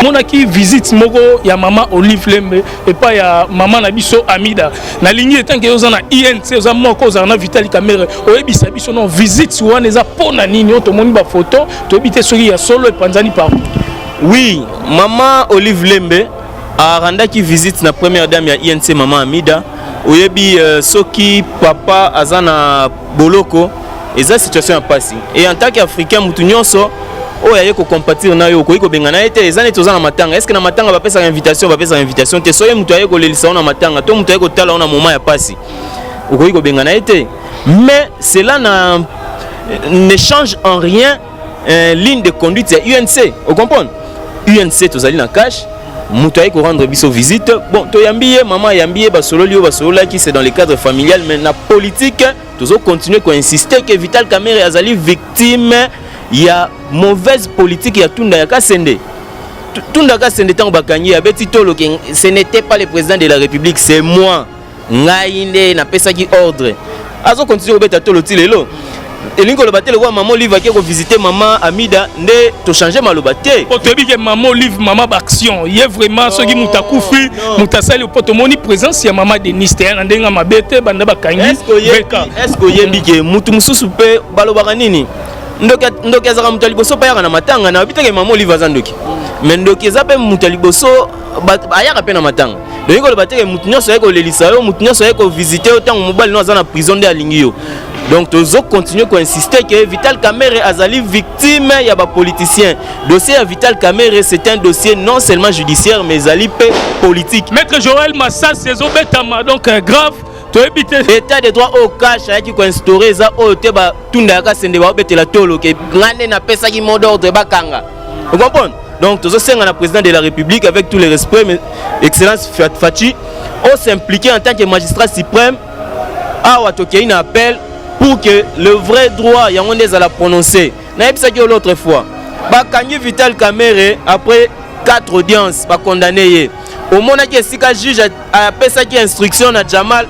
monaki visite moko ya maman Olive Lembe et pas ya maman Nabiso Amida na ligne etant que ozana INC oza moko ozana Vital Kamerhe oyebisa biso non visite wana eza pona nini to moni ba photo to bité soki ya solo et panzani par. Oui, maman Olive Lembe a rendaki visite na première dame ya INC maman Amida oyebi soki papa azana boloko eza situation ya pasi et en tant qu'Africain mutu nyonso oyo aye ko compatir na yo ko bengana ete ezane tozana matanga est-ce que na matanga bapesa invitation te soye mutu aye ko lelisa na matanga to mutu aye ko tala na moment ya pasi ko bengana ete mais cela ne change en rien ligne de conduite ya UNC vous comprenez UNC tozali na cash mutu aye ko rendre biso visite bon to yambiye maman yambiye basololi yo basolola qui c'est dans le cadre familial mais na politique tozo continuer ko insister que Vital Kamerhe azali victime il y a mauvaise politique, il y a Tunda Yakasende. Tunda Yakasende tant bakanyi abeti tolo que ce n'était pas le président de la République, c'est moi. Ngainde na pesa ki ordre. Azo continuer obeta tolo tilelo. Elingo le batel wa maman Olive qui ko visiter maman Amida nde to changer malobate. Otebi que maman Olive maman action. Il y a vraiment ceux qui mutakufi mutasali poto moni présence ya maman Denis te na ndenga mabete banda bakanyi. Est-ce que yebi que mutu mususu pe balobaka nini? Ndoki azaka mutu liboso pa yaka na matanga na biteke maman Olive azandoki mais ndoki ezape mutu liboso ayaka pe na matanga donc ko bateke mutu nyonso yako lelisa yo mutu nyonso yako visiter autant mobile no azana prison de alingi yo donc tozo continuer ko insister que Vital Kamerhe azali victime ya ba politicien dossier ya Vital Kamerhe c'est un dossier non seulement judiciaire mais azali pe politique. Maître Joël Massa saison betama donc grave. État de droit au cash qui ko instaurer ça au teba Tunda Yakasende ba betela tolo ke ngane na pesa ki mot d'ordre bakanga. Vous comprenez? Donc tous ces le président de la République avec tous les respects mais excellence Fachi on s'impliquer en tant que magistrat suprême à Watoki un appel pour que le vrai droit yangondez à la prononcer. Na yebisa ki l'autre fois. Bakangi Vital Kamerhe après 4 audiences ba condamné. Au moment que sika juge a pesa ki instruction na Jamal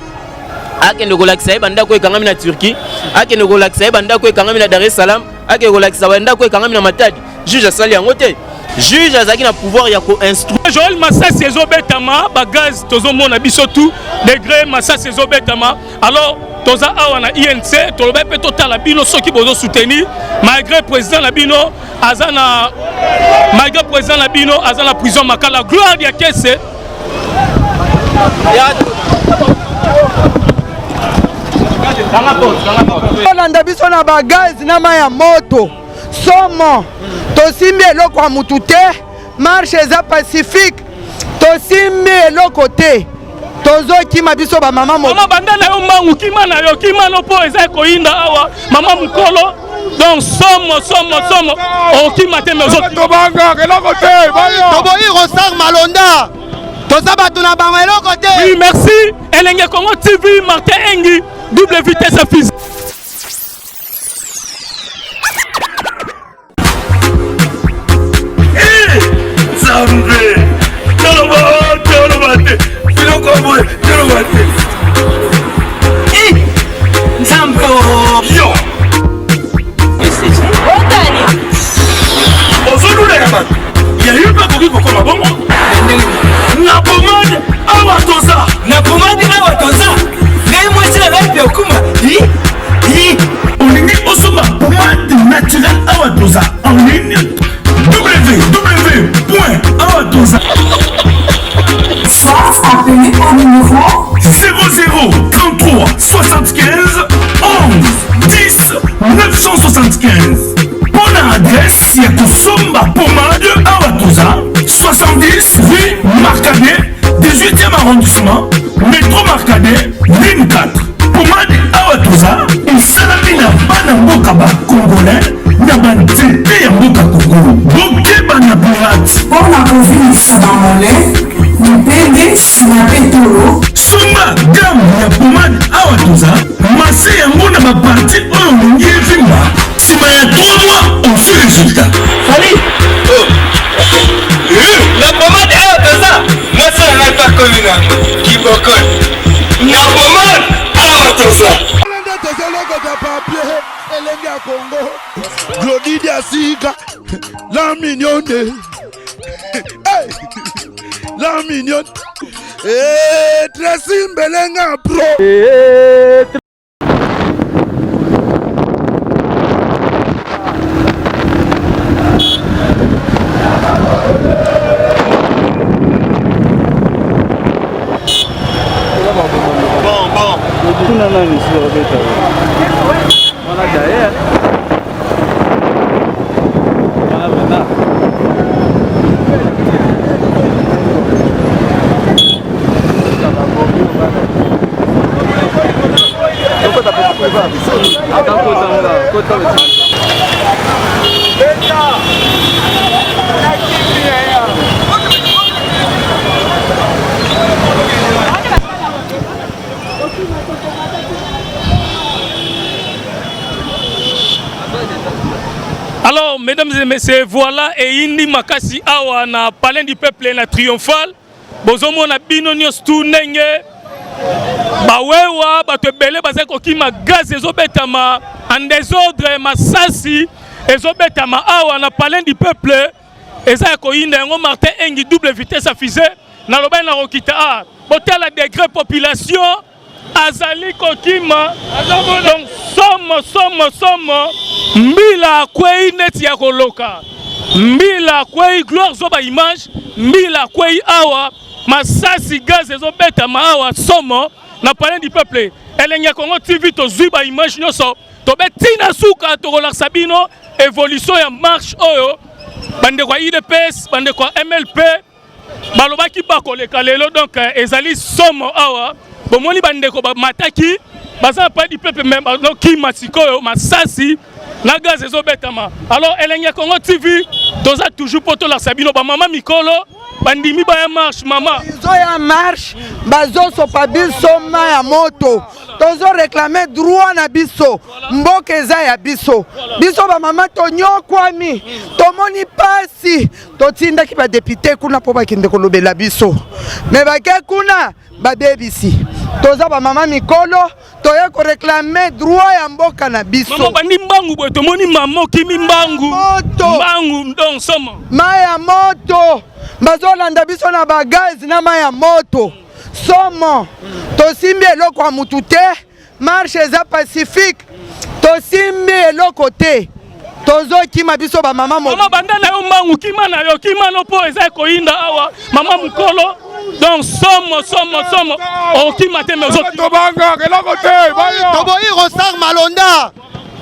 akende kolakisa banda ko ekangami na Turquie akende kolakisa banda ko ekangami na Dar es Salaam akende kolakisa banda ko ekangami na Matadi juge asali yango te juge azaki na pouvoir ya ko instruire Joël Massa saison betama ba gaz tozo mona biso tout degré Massa saison betama alors toza awa na INC toloba pe total bino soki bozo soutenir malgré président Labino azana prison makala gloire ya kese Olanda biso na bagaz na maya moto somo tosimbi eloko ya mutu te marche eza pacifique tosimbi eloko te tozokima biso bamama mama banda na yo mbangu kima na yo kima no po eza koyinda awa mama mukolo donc somo okima te mezo tobanga eloko te toboyi Rosar Malonda toza bato na bango eloko te. Oui merci Elenge Congo TV Martin Engi double vitesse physique. En ligne www.awatoza. Soit appelé au numéro 00 33 75 11 10 975. Bonne adresse Yakusumba Pomade Awatoza 70 rue Marcadet 18e arrondissement métro Marcadet ligne 4. Pomade Awatoza et Salamina Banamboka Congolais Nabantete Yamboka Congo Bokeba Naburat pour la province Sabamole, Mpende Sinapetolo. Sumba gamme ya pomade Awatoza Massé yango na baparti oyo mingi evimba sima ya 3 mois on fait résultat. Salut. La pomade Awatoza moi ça n'a pas connu là qui bokol. La pomade Awatoza. Congo, Glodidia Sika, la mignonne. la mignonne. Et Tracy Mbelenga Pro. Alors, mesdames et messieurs, voilà et indi makasi awa na palais du peuple na triomphal. Bozomo na bino nyos tu nenge. Bawewa batebele bazeko kima gaz ezobetama en désordre masasi ezobetama awa na palais du peuple. Eza ko inda ngo Martin Engi double vitesse à fusée na loba na rokita a. Botel la degré population azali kokima. Donc somme mbila kwei neti ya koloka mbila kwei gloire zoba image mbila kwei awa masasi gaz ezobeta ma awa somo na palais du peuple elenge Congo TV to zuba image nyoso to betina suka to kola sabino évolution ya marche oyo bande kwa IDPS bande kwa MLP balobaki bakoleka lelo donc ezali somo awa bomoni bande ko mataki baza palais du peuple même donc ki masikoyo masasi na gaz ezobetama. Alors elenge Congo TV doza toujours poto la sabino ba mama mikolo bandimi ba ya marche mama zo ya marche bazo so pa biso ma ya moto tozo réclamer droit na biso mboka eza ya biso biso ba mama tonyokwami tomoni pasi totindaki ba député kuna po bakende kolobela biso me bake kuna babebisi toza ba mama mikolo toye ko réclamer droit ya mboka na biso mama bandi mbangu boy tomoni mama kimi mbangu mbangu donc somo maya moto bazolanda biso na bagaz na maya moto somo tosimbi eloko ya mutu te marche eza pacifique tosimbi eloko te tozokima biso ba mama mama banda na yo mbangu kima na yo kima no po eza koinda awa mama mukolo donc somo okima te mezo tobanga eloko te toboyi Rosar Malonda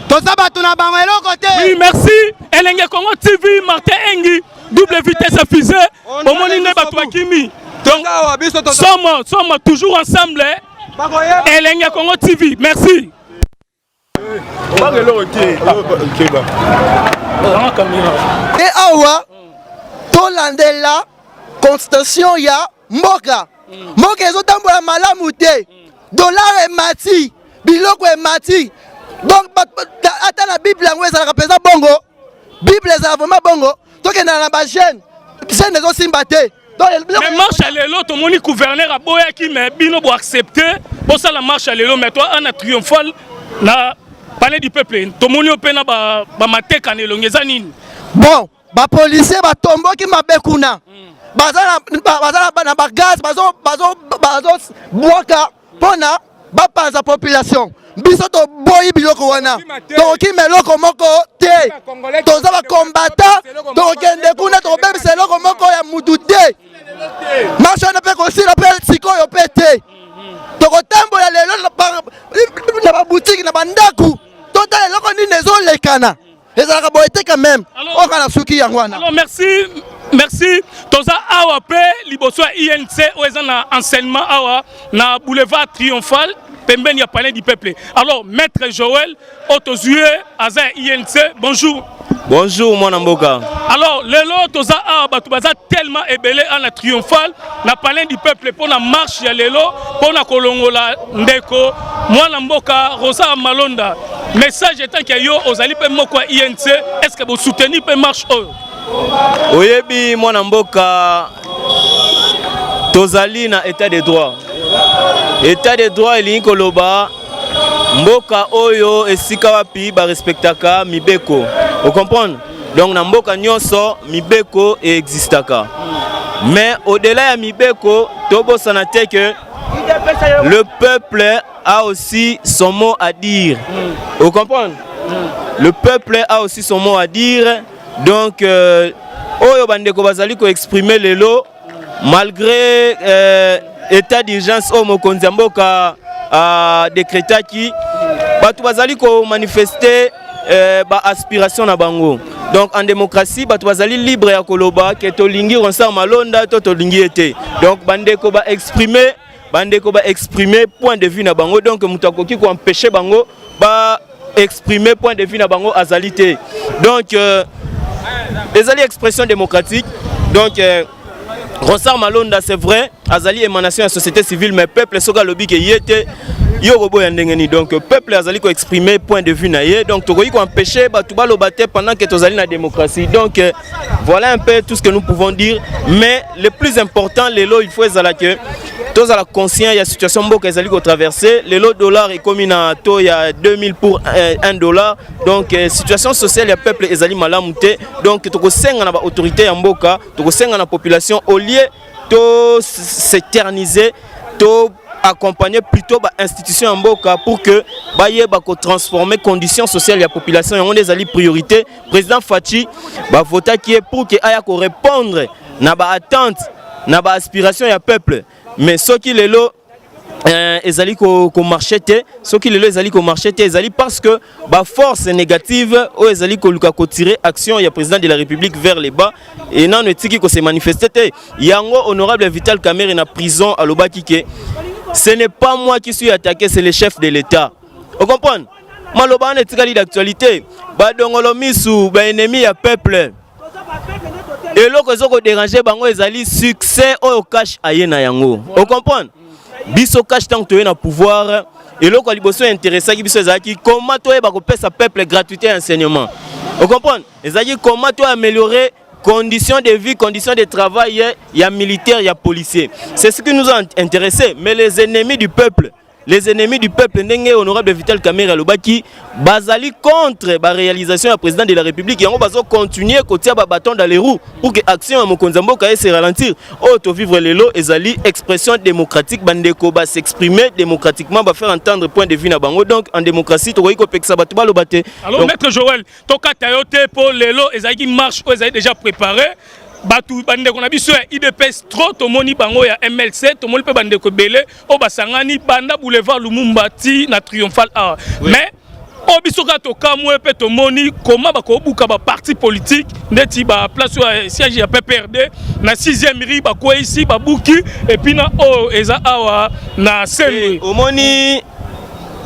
toza bato na bango eloko te. Oui merci elenge Congo TV Martin Engi double vitesse à fusée omoni nde bato bakimi donc somo toujours ensemble elenge Congo TV merci. Et awa tolandela constitution ya mboka mboka ezotambola malamu te dollar emati biloko emati donc ata na bible yango ezalaka mpenza bongo bible ezala vraiment bongo tokendana na bajeune jeune ezosimba te. Mais marche à l'élo, tout le monde gouverneur a boya qui mais bino pour accepter pour ça la marche à l'élo mais toi on a triomphal na palais du peuple tout le monde opena ba mateka ne longeza nini bon ba policier ba tombo ki mabekuna bazana na ba gaz bazo boka pona ba panza population biso to boyi biloko wana to ki meloko moko te toza ba combattant to kende kuna to bebisa eloko moko ya mutu te marche na pe ko sila pe sikoyo pe te to ko tambola lelo na ba boutique na bandaku to ta eloko nini ezolekana ezalaka boye te quand même okana suki yango wana. Alors merci toza awa pe liboso ya INC oza na enseignement awa na boulevard triomphal pembeni ya palais du peuple. Alors maître Joël Otozue aza INC bonjour. Bonjour mon amboka. Alors lelo toza awa batu baza tellement ebele na triomphal na palais du peuple pour la marche ya lelo pour na kolongola ndeko mwana mboka Rosa Malonda message etant que yo ozali pe moko INC est-ce que vous soutenez pe marche oyo oyebi mwana mboka tozali na état de droit elingi koloba mboka oyo esika wapi ba respectaka mibeko o comprendre donc na mboka nyonso mibeko existaka Mais au-delà de Mibeko, Tobo Sanate que le peuple a aussi son mot à dire. Vous comprenez? Le peuple a aussi son mot à dire. Donc, Oyo Bandeko Bazali ko exprimer les lots malgré état d'urgence au Mokonzamboka décrété qui Batu Bazali ko manifester aspiration na bango. Donc en démocratie, Batu Bazali libre ya koloba que tolingi ronsa malonda to tolingi été. Donc Bandeko ba exprimer point de vue na bango. Donc mutakoki ko empêcher bango ba exprimer point de vue na bango azalité. Donc les expression démocratique. Donc Ronsard Malonda c'est vrai, azali émanation de la société civile mais peuple soka lobby que yete yorobo yandengeni. Donc peuple azali ko exprimer point de vue naie. Donc tokoki ko empêcher batu ba lobaté pendant que tozali na démocratie. Donc voilà un peu tout ce que nous pouvons dire, mais le plus important les lots il faut ezala que tous à la conscience, il y a une situation qui est traversée. Le lot dollar est commis à taux, il y a 2000 pour $1. Donc, situation sociale, il y a peuple qui est malamouté. Donc, tu as une autorité en Boka, tu as une population au lieu de s'éterniser, de accompagner plutôt l'institution en Boka pour que transformer les conditions sociales de la population. Il y a des priorités. Le président Fachi va voter qui est pour qu'il aille répondre à l'attente, à l'aspiration du peuple. Mais ce qui est là, ils allaient au marché, ce qui est là, ils allaient au marché, ils allaient parce que la force négative, ils allaient tirer action, il y a le président de la République vers les bas, et non, il s'est manifesté. Il y a un honorable Vital Kamerhe en prison à l'Obaki. Ce n'est pas moi qui suis attaqué, c'est le chef de l'État. Vous comprenez? Maloba est d'actualité. Badongolomisu, ennemi à peuple. Et là, quand on dérange, ils ont succès au cash ayena yango. Vous comprenez? Biso cash tant que tu es dans pouvoir. Et là, quand ils sont intéressés, comment tu es sa peuple gratuité et enseignement. Vous comprenez? Ils ont dit comment tu améliorer conditions de vie, conditions de travail, il y a militaires, il y a policiers. C'est ce qui nous a intéressés. Mais les ennemis du peuple, Ndenge honorable Vital Kamerhe Lobaki, bazali contre la réalisation du président de la République. Et on va continuer à tirer bâton dans les roues pour que l'action à Mokonzambo se ralentir. Auto vivre les lots, ezali expression démocratique, bandeko ba s'exprimer démocratiquement, ba faire entendre point de vue na bango. Donc en démocratie, to ko peksa batu ba lobate. Alors maître Joël, toka tayote pour les lots, ezali marche, ezali déjà préparé. Batu bande ko na biso ya IDPS trop to moni bango ya MLC to moni pe bande ko belé o basangani banda boulevard Lumumba ti na Triomphal A. Oui. Mais o biso ka to kamwe pe to moni comment ba ko buka ba parti politique ndeti ba place ya siège ya PPRD na 6e ri ba ko ici ba buki et puis na o eza awa na Saint-Louis. O moni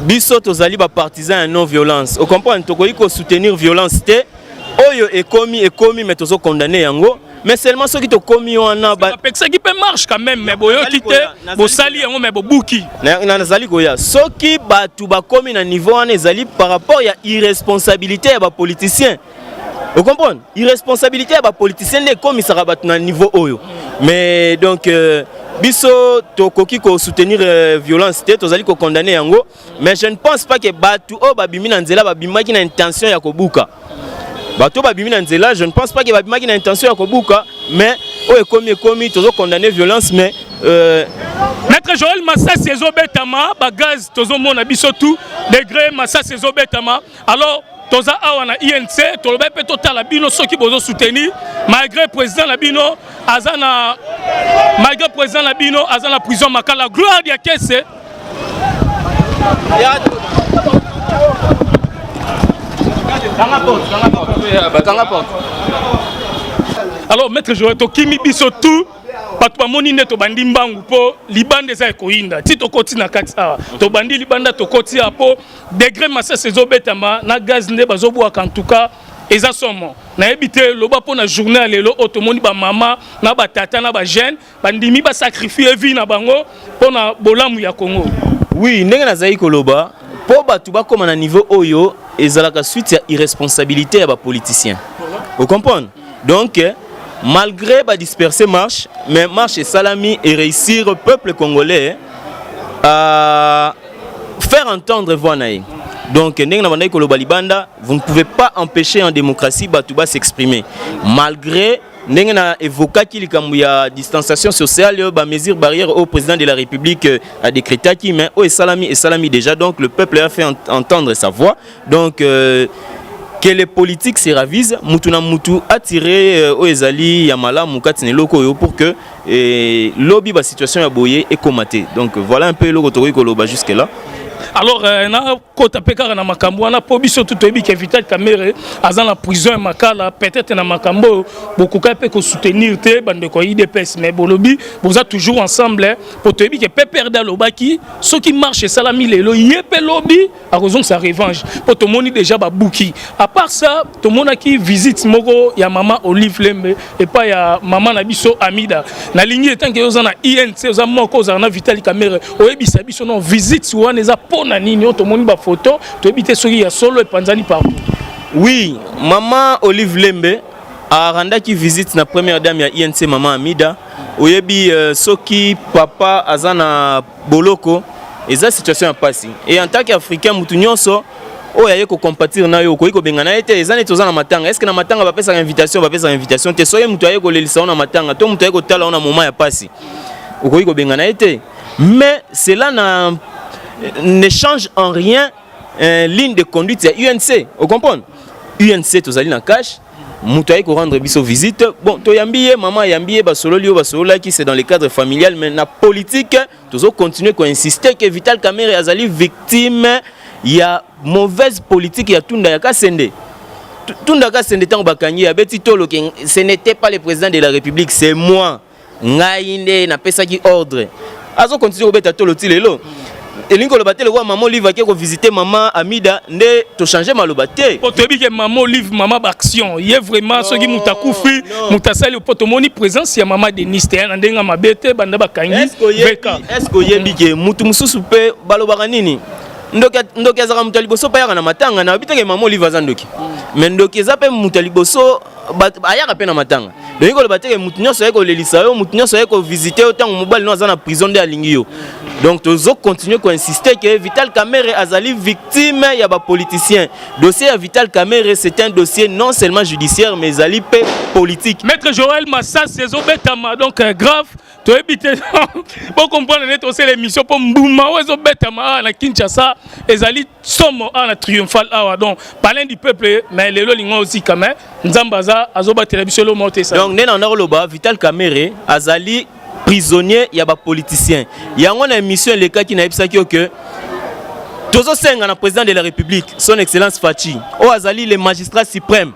biso to zali ba partisan non violence. O comprendre to ko iko soutenir violence té oyo est commis mais to so condamner yango. Mais seulement ceux qui te commis en a ça qui peut marche quand même mais boyo quitter bo sali yango mais bo buki na zali goya ceux qui batu ba commis na niveau en ezali par rapport ya irresponsabilité ya ba politicien. Vous comprenez? Irresponsabilité ya ba politicien ne commis ça batu na niveau oyo. Mais donc biso to koki ko soutenir violence té to zali ko condamner yango mais je ne pense pas que batu o ba bimi na nzela ba bimaki na intention ya ko buka. Bato babimi na nzela, je ne pense pas que babimaki na intention ya kobuka, mais o ekomi tozo condamner violence mais Maître Joël Massa Sezo Betama, ba gaz tozo mona biso tout degré Massa Sezo Betama. Alors toza awa na INC, to lobe pe total la bino soki bozo soutenir malgré président la bino azana prison makala gloire ya kese. Alors maître Joël Tokimi biso tout bato bamoni nde to bandi mbangu po libanda eza ekoyinda ti tokoti na kati awa to bandi libanda tokoti apo degré Massa Sezo Betama na gaz nde bazobwaka en tout cas eza somo na ebité loba po na journée lelo otomoni ba mama na ba tata na ba jeune bandimi ba sacrifier vie na bango pona bolamu ya Congo. Oui, ndenge nazali koloba po batu bakoma na niveau oyo ezalaka suite ya irresponsabilité ya ba politiciens. Vous comprenez? Donc malgré la disperser marche, mais marche et salami et réussir au peuple congolais à faire entendre voix naïe. Donc, vous ne pouvez pas empêcher en démocratie Batouba s'exprimer. Malgré ndenge na évoquaki likambo ya distanciation sociale ba mesure barrière au président de la République a décrété mais au salami déjà, donc le peuple a fait entendre sa voix, donc que les politiques se ravisent mutu na mutu attirer au ezali ya malamu kati ne loko yo pour que lobby ba situation ya boye et komaté. Donc voilà un peu le retour koloba jusque là. Alors na kota pekara na makambo na po biso tout toyebi ke Vital Kamerhe aza na prison makala peut-être na makambo beaucoup ka pe ko soutenir te bande ko IDPS mais bolobi boza toujours ensemble pour toyebi ke PPRD lobaki ceux qui marche salami lelo yepe lobby à raison sa revanche pour to moni déjà ba buki à part ça to monaki visite moko ya maman Olive Lembe et pas ya maman na biso Amida na ligne tant que oza na INC oza moko oza na Vital Kamerhe oyebi sa biso non visite wana eza na nini to moni ba photo to ebité soki ya solo et panzani partout. Oui, maman Olive Lembe a rendaki visite na première dame ya INC maman Amida oyebi soki papa azana boloko eza situation ya pasi et en tant qu'Africain mutu nyonso o yaye ko compatir na yo ko bengana ete ezane tozana matanga est-ce que na matanga ba pesa invitation te soye mutu aye ko lelisa na matanga to mutu aye ko tala na moment ya pasi ko bengana ete mais cela ne change en rien ligne de conduite à UNC. Vous comprenez? UNC tozali na cash, mutuaye ko rendre biso visite. Bon, to yambiye maman yambiye ba solo qui c'est dans le cadre familial mais na politique, tozo continuer ko insister que Vital Kamerhe azali victime ya mauvaise politique ya Tunda ya Kasende. Tunda Kasende tango bakanyi abeti tolo que ce n'était pas le président de la République, c'est moi. Ngainde na pesa ki ordre. Azo continuer obeta tolo tilelo. Et l'ingo le batte le roi maman Olive qui ko visiter maman Amida ne to changer malobate. Pour te dire que maman Olive maman action, il y a vraiment ceux qui mutakufi mutasali poto moni présence ya maman Denis te na ndenga mabete banda bakangi. Est-ce que yebi ke mutu mususu pe balobaka nini? Ndoki azaka mutu liboso pa yaka na matanga na biteke maman Olive azandoki. Mais ndoki ezape mutu liboso ayaka pe na matanga. Donc le batte ke mutu nyonso yeko lelisa yo mutu nyonso yeko visiter autant mobile no azana prison de alingi yo. Donc toujours continuer à insister que Vital Kamerhe azali victime ya ba politicien. Dossier à Vital Kamerhe c'est un dossier non seulement judiciaire mais azali pe politique. Maître Joël Massa c'est obetama donc grave to éviter pour comprendre net aussi l'émission pour mbuma ozo betama na Kinshasa ezali somo na triomphal awa donc parler du peuple mais lelo lingo aussi quand même nzambaza azoba télévision le monter ça. Donc nena ndoloba Vital Kamerhe azali prisonnier ya ba politicien. Yango na émission le cas qui na ebisaki que tozo senga na président de la République son excellence Fachi o azali le magistrat suprême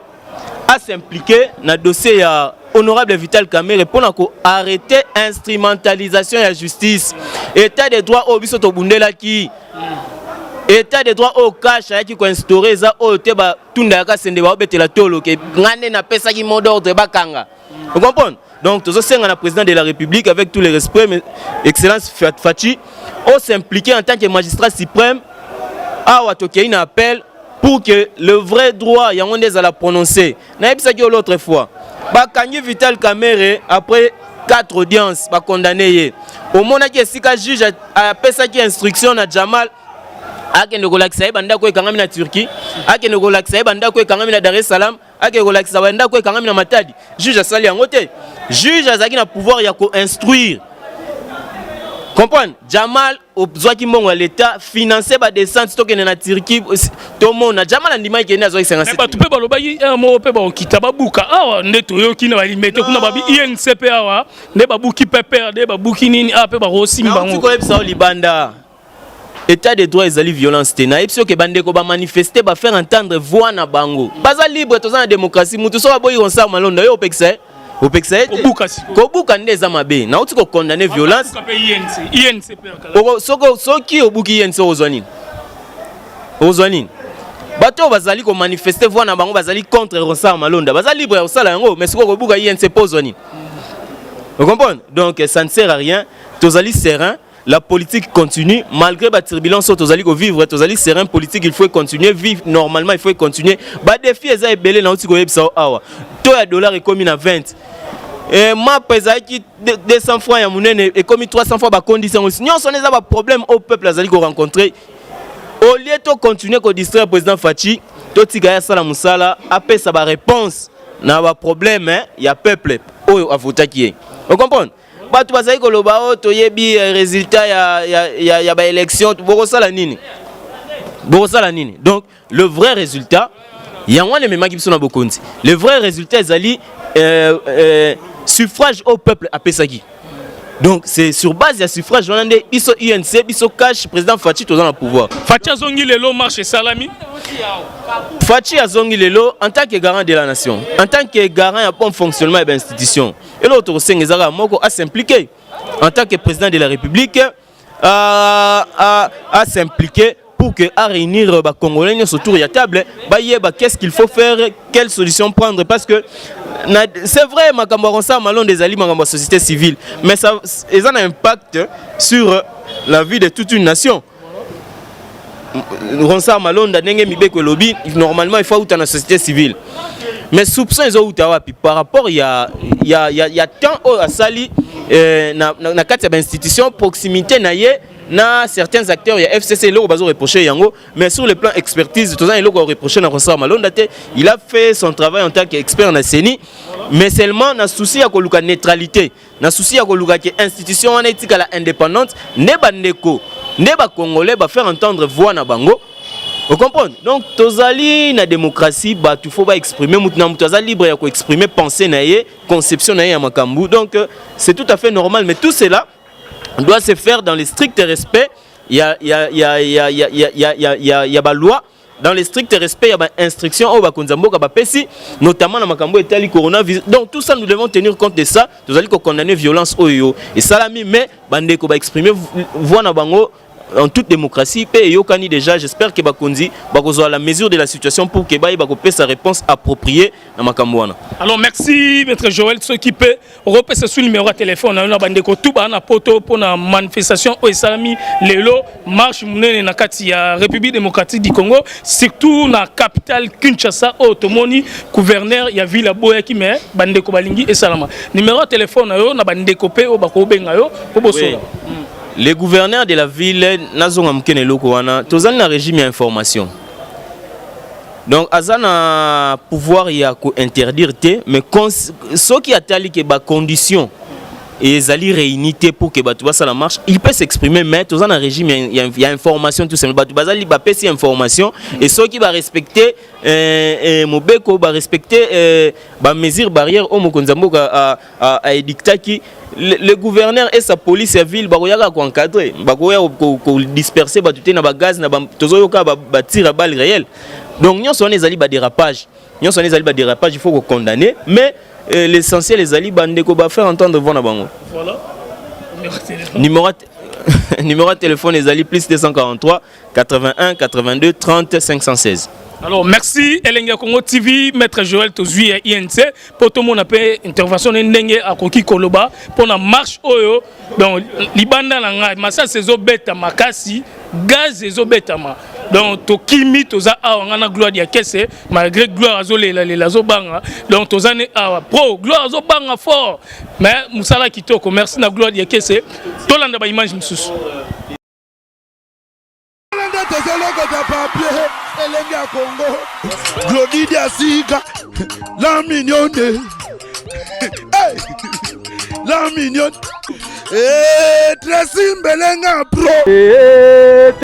a s'impliquer na dossier ya honorable Vital Kamerhe pour arrêter instrumentalisation ya justice état de droit au biso to bundela ki état de droit au cash ayaki ko instaurer za o te ba Tunda ya Kasende ba obetela tolo ke ngane na pesa ki mot d'ordre bakanga. Vous comprenez? Donc, tous ceux qui président de la République, avec tous les respects, Excellence Fachi, ont s'impliqué en tant que magistrat suprême à Watoké, un appel pour que le vrai droit, il y a un des à la prononcer. N'a pas dit l'autre fois. Bakangi Vital Kamerhe, après 4 audiences, va condamner. Au moment où le juge a fait instruction à Jamal, ake ndoko lakisa banda ko ekangami na Turquie, ake ndoko lakisa banda ko ekangami na Dar es Salaam, ake ko lakisa banda ko ekangami na Matadi. Juge asali yango te. Juge azaki na pouvoir ya ko instruire. Comprendre? Jamal obzwaki mbongo l'état financer ba descente to kene na Turquie to mona Jamal andima kene azo 57. Ba tu pe ba lobayi mo pe ba okita ba buka awa ndeto yo kina ba limete kuna ba bi INCP awa ne ba buki PPRD ba buki nini a pe ba rosimba ngo. Ko ebisa libanda. État de droit ezali violence te na epso ke bandeko ba manifester ba faire entendre voix na bango baza libre toza na démocratie mutu so boyi on sa malonda yo opeksa kobuka nde eza mabe na uti ko condamner violence soki obuki INC ozwani bato bazali ko manifester voix na bango bazali contre Rosa Malonda baza libre ya osala yango mais siko kobuka INC pozwani. Vous comprenez? Donc ça ne sert à rien tozali serein. La politique continue, malgré la turbulence, tozali ko vivre, tozali serein politique, il faut continuer, vivre normalement, il faut continuer. Ba défi eza ebele na uti ko yebisa awa. To ya dollar est comme na 20. Et ma pesa qui 200 francs ya munene et comme 300 fois ba condition aussi. Nyon son eza ba problème au peuple azali ko rencontrer. Au lieu de continuer ko distraire président Fachi, to tika ya sala musala, apesa ba réponse na ba problème ya peuple oyo avotaki. Vous comprenez? Batu bazali koloba o toyebi résultat ya ba élection bokosala nini? Bokosala nini? Donc le vrai résultat yango le memaki biso na bokonzi. Le vrai résultat ezali suffrage au peuple apesaki. Donc c'est sur base de suffrage on a des biso UNC biso cash président Fachi dans le pouvoir. Fachi azongi lelo marche salami. Fachi azongi lelo en tant que garant de la nation, en tant que garant à bon fonctionnement de l'institution. Et l'autre Sengezara Moko a s'impliquer en tant que président de la République à s'impliquer pour que à réunir les Congolais autour de la table, qu'est-ce qu'il faut faire, quelle solution prendre, parce que c'est vrai Makambaronsa Malon des alliés de la société civile, mais ça a un impact sur la vie de toute une nation. Ronsa Malon d'Anenge Mibeko lobby, normalement il faut dans la société civile. Mais soupçon ils ont par rapport il y a tant à sali na quatre institutions proximité na certains acteurs, il y a FCC qui ont reproché Yango, mais sur le plan expertise, tout ça, il a reproché à Ronsa Malon. Il a fait son travail en tant qu'expert dans la CENI, mais seulement dans le souci de la neutralité, dans le souci de l'institution indépendante, ne ba Congolais ba faire entendre voix na bango. Vous comprenez? Donc, tozali na démocratie, bah tu faut pas exprimer, tozali libre ya ko exprimer pensée na ye, conception na ye ya makambu. Donc c'est tout à fait normal, mais tout cela doit se faire dans le strict respect. Il y a ba loi. Dans le strict respect, il y a des instructions au Bakonzambo, notamment dans Makambo et le coronavirus. Donc tout ça, nous devons tenir compte de ça. Nous allons condamner violence au yo. Et Salami, mais Bandeko va exprimer voix na bango en toute démocratie. Et Yokani déjà, j'espère que Bakonzi va avoir la mesure de la situation pour que Baï va sa réponse appropriée dans Makamboana. Alors merci, maître Joël, ceux qui peuvent repasser sur le numéro de téléphone. On a Bandeko Touba na poto pour la manifestation au Salami Lelo marche munene na kati ya République démocratique du Congo, surtout na capitale Kinshasa au Tomoni gouverneur ya ville boya ki me Bandeko Balingi et Salama. Numéro de téléphone yo na Bandeko pe o bako benga yo po bosola. Les gouverneurs de la ville n'azonga mkene loko wana tozali na régime d'information. Donc azana pouvoir ya ko interdire te mais ceux qui attali que ba condition et zali réunité pour que batu basa la marche, il peut s'exprimer mais tozana na régime il y a information tout simplement batu bazali ba pesi information et ceux qui va respecter mobeko ba respecter ba mesures barrières au mokonzambo a édicta qui le gouverneur et sa police et ville bakoyaka ko encadrer bakoya ko disperser batuté na ba gaz na tozoyoka ba tir à balles réelles. Donc nous sommes les ba dérapage. Nous sommes les ba dérapage, il faut qu'on condamner mais l'essentiel les ali bandeko ba faire entendre voix na bango. Voilà. Numéro de téléphone les ali plus 243 81 82 30 516. Alors merci Elenga Congo TV, maître Joël Tozui et INC pour tout le monde appelle intervention ndenge akoki koloba pour la marche oyo donc libanda na ngai masa sezo beta makasi gaz ezo betama donc to kimi toza awa na gloire ya kese malgré gloire azolela lela zo banga donc toza ne awa pro gloire zo banga fort mais musala kitoko merci na gloire ya kese to landa ba image msusu Elenga Congo, Glody Asika, la mignonne, la mignonne, Tracy Belenga Pro.